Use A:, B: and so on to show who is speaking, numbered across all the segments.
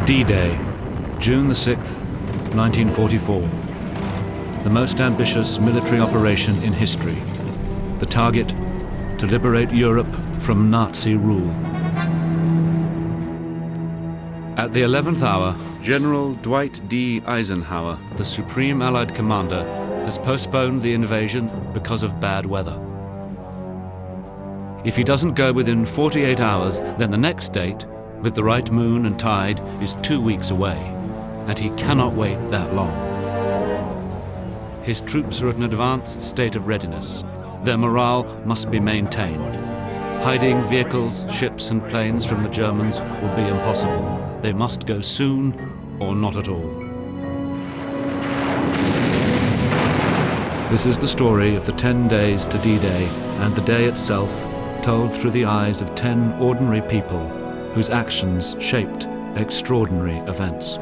A: D-Day, June the 6th, 1944. The most ambitious military operation in history. The target, to liberate Europe from Nazi rule. At the 11th hour, General Dwight D. Eisenhower, the Supreme Allied Commander, has postponed the invasion because of bad weather. If he doesn't go within 48 hours, then the next date, with the right moon and tide, is 2 weeks away, and he cannot wait that long. His troops are at an advanced state of readiness. Their morale must be maintained. Hiding vehicles, ships and planes from the Germans will be impossible. They must go soon or not at all. This is the story of the 10 days to D-Day and the day itself, told through the eyes of 10 ordinary people whose actions shaped extraordinary events.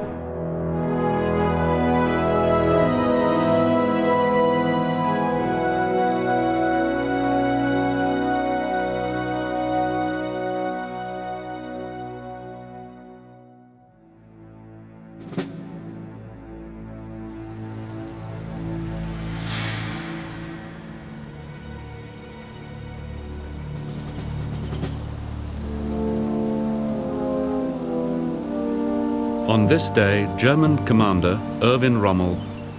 A: On this day, German commander Erwin Rommel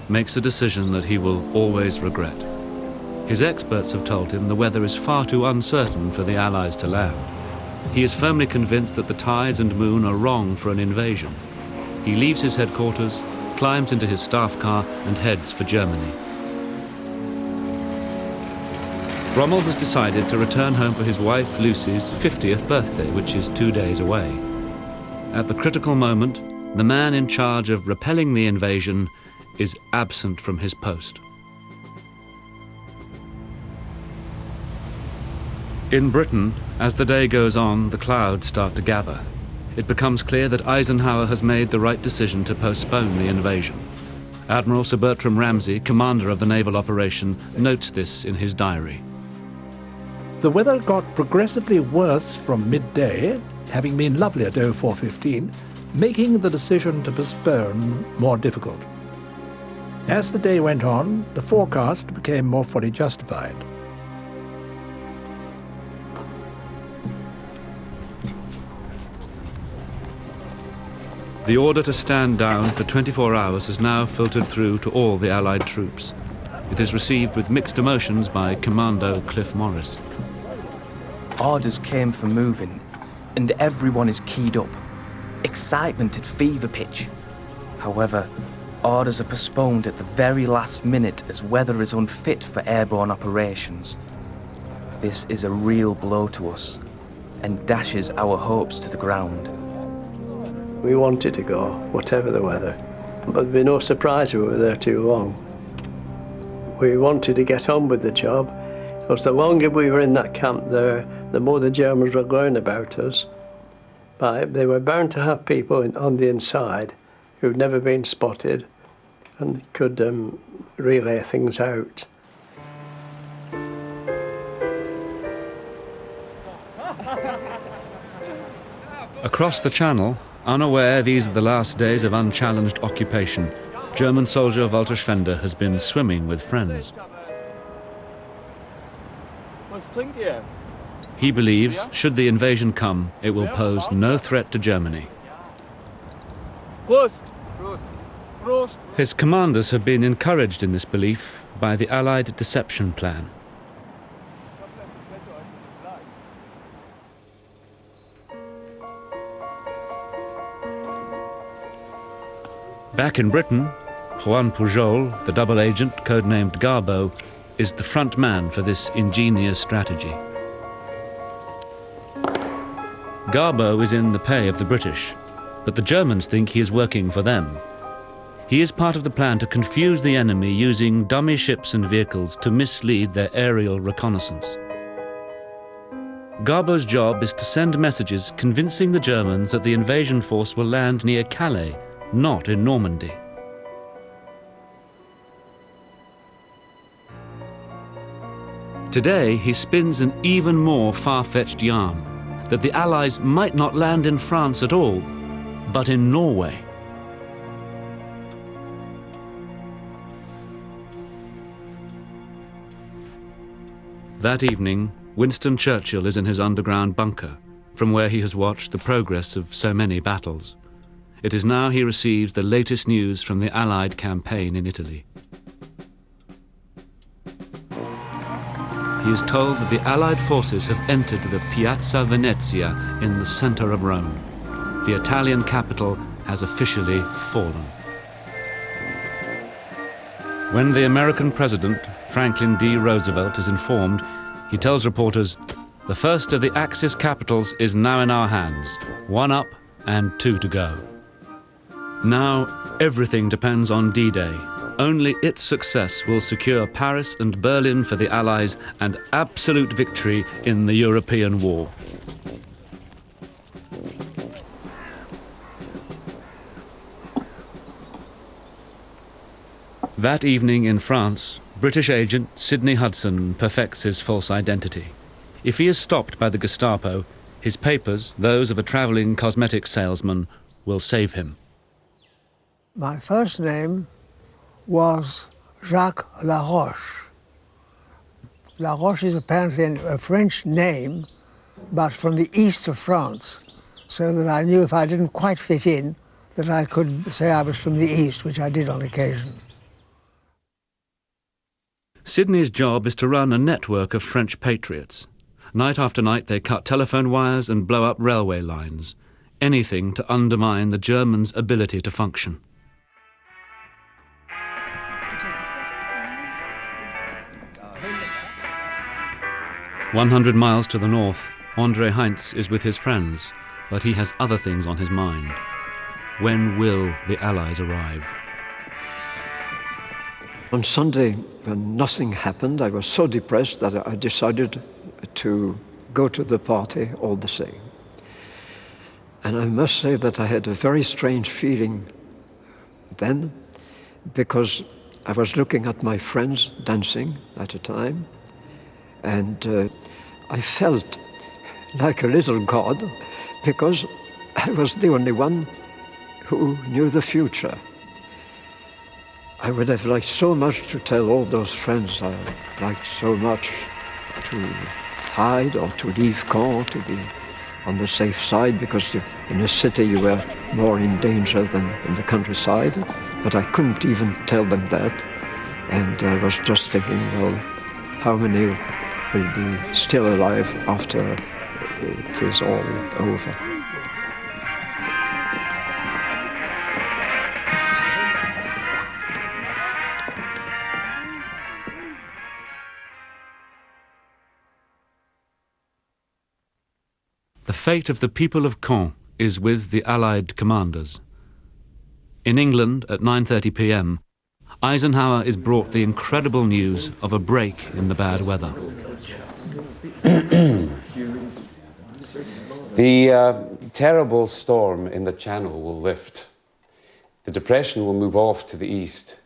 A: makes a decision that he will always regret. His experts have told him the weather is far too uncertain for the Allies to land. He is firmly convinced that the tides and moon are wrong for an invasion. He leaves his headquarters, climbs into his staff car and heads for Germany. Rommel has decided to return home for his wife Lucy's 50th birthday, which is 2 days away. At the critical moment, the man in charge of repelling the invasion is absent from his post. In Britain, as the day goes on, the clouds start to gather. It becomes clear that Eisenhower has made the right decision to postpone the invasion. Admiral Sir Bertram Ramsay, commander of the naval operation, notes this in his diary.
B: The weather got progressively worse from midday, having been lovely at 04:15, making the decision to postpone more difficult. As the day went on, the forecast became more fully justified.
A: The order to stand down for 24 hours has now filtered through to all the Allied troops. It is received with mixed emotions by Commando Cliff Morris.
C: Orders came for moving, and everyone is keyed up. Excitement at fever pitch. However, orders are postponed at the very last minute as weather is unfit for airborne operations. This is a real blow to us and dashes our hopes to the ground.
D: We wanted to go, whatever the weather, but there'd be no surprise we were there too long. We wanted to get on with the job, because the longer we were in that camp there, the more the Germans would learn about us. But they were bound to have people on the inside who'd never been spotted and could relay things out.
A: Across the Channel, unaware these are the last days of unchallenged occupation, German soldier Walter Schwender has been swimming with friends.
E: Was trinkt ihr?
A: He believes, should the invasion come, it will pose no threat to Germany.
E: Prost! Prost! Prost!
A: His commanders have been encouraged in this belief by the Allied deception plan. Back in Britain, Juan Pujol, the double agent codenamed Garbo, is the front man for this ingenious strategy. Garbo is in the pay of the British, but the Germans think he is working for them. He is part of the plan to confuse the enemy using dummy ships and vehicles to mislead their aerial reconnaissance. Garbo's job is to send messages convincing the Germans that the invasion force will land near Calais, not in Normandy. Today, he spins an even more far-fetched yarn, that the Allies might not land in France at all, but in Norway. That evening, Winston Churchill is in his underground bunker, from where he has watched the progress of so many battles. It is now he receives the latest news from the Allied campaign in Italy. He is told that the Allied forces have entered the Piazza Venezia in the center of Rome. The Italian capital has officially fallen. When the American president, Franklin D. Roosevelt, is informed, he tells reporters, "The first of the Axis capitals is now in our hands. 1 up and 2 to go." Now, everything depends on D-Day. Only its success will secure Paris and Berlin for the Allies and absolute victory in the European war. That evening in France, British agent Sidney Hudson perfects his false identity. If he is stopped by the Gestapo, his papers, those of a travelling cosmetic salesman, will save him.
F: My first name was Jacques Laroche. Laroche is apparently a French name, but from the east of France, so that I knew if I didn't quite fit in, that I could say I was from the east, which I did on occasion.
A: Sidney's job is to run a network of French patriots. Night after night they cut telephone wires and blow up railway lines. Anything to undermine the Germans' ability to function. "100 miles to the north, André Heinz is with his friends, but he has other things on his mind. When will the Allies arrive?"
G: On Sunday, when nothing happened, I was so depressed that I decided to go to the party all the same. And I must say that I had a very strange feeling then, because I was looking at my friends dancing at the time, and I felt like a little god, because I was the only one who knew the future. I would have liked so much to tell all those friends I liked so much to hide or to leave Caen, to be on the safe side, because in a city you were more in danger than in the countryside. But I couldn't even tell them that. And I was just thinking, well, how many will be still alive after it is all over?
A: The fate of the people of Caen is with the Allied commanders. In England, at 9:30 p.m, Eisenhower is brought the incredible news of a break in the bad weather.
H: The terrible storm in the Channel will lift. The depression will move off to the east,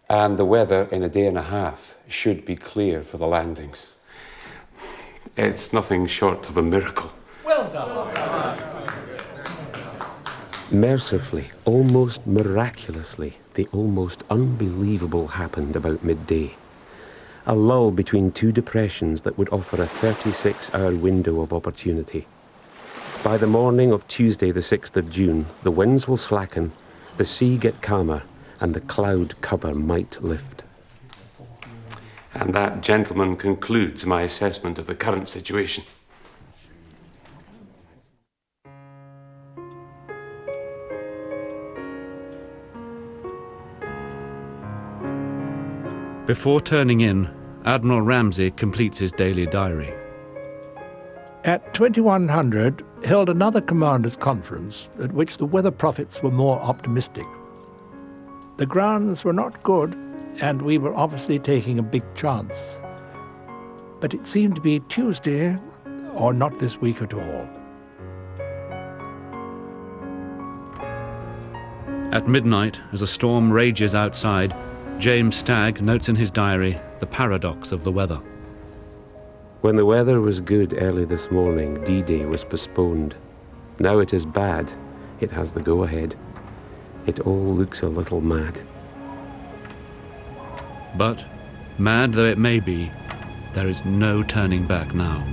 H: and the weather in a day and a half should be clear for the landings. It's nothing short of a miracle.
E: Well done.
I: Mercifully, almost miraculously, the almost unbelievable happened about midday. A lull between two depressions that would offer a 36-hour window of opportunity. By the morning of Tuesday, the 6th of June, the winds will slacken, the sea get calmer, and the cloud cover might lift.
H: And that, gentlemen, concludes my assessment of the current situation.
A: Before turning in, Admiral Ramsay completes his daily diary.
B: At 2100, held another commanders' conference at which the weather prophets were more optimistic. The grounds were not good, and we were obviously taking a big chance. But it seemed to be Tuesday, or not this week at all.
A: At midnight, as a storm rages outside, James Stagg notes in his diary the paradox of the weather.
I: When the weather was good early this morning, D-Day was postponed. Now it is bad, it has the go-ahead. It all looks a little mad.
A: But, mad though it may be, there is no turning back now.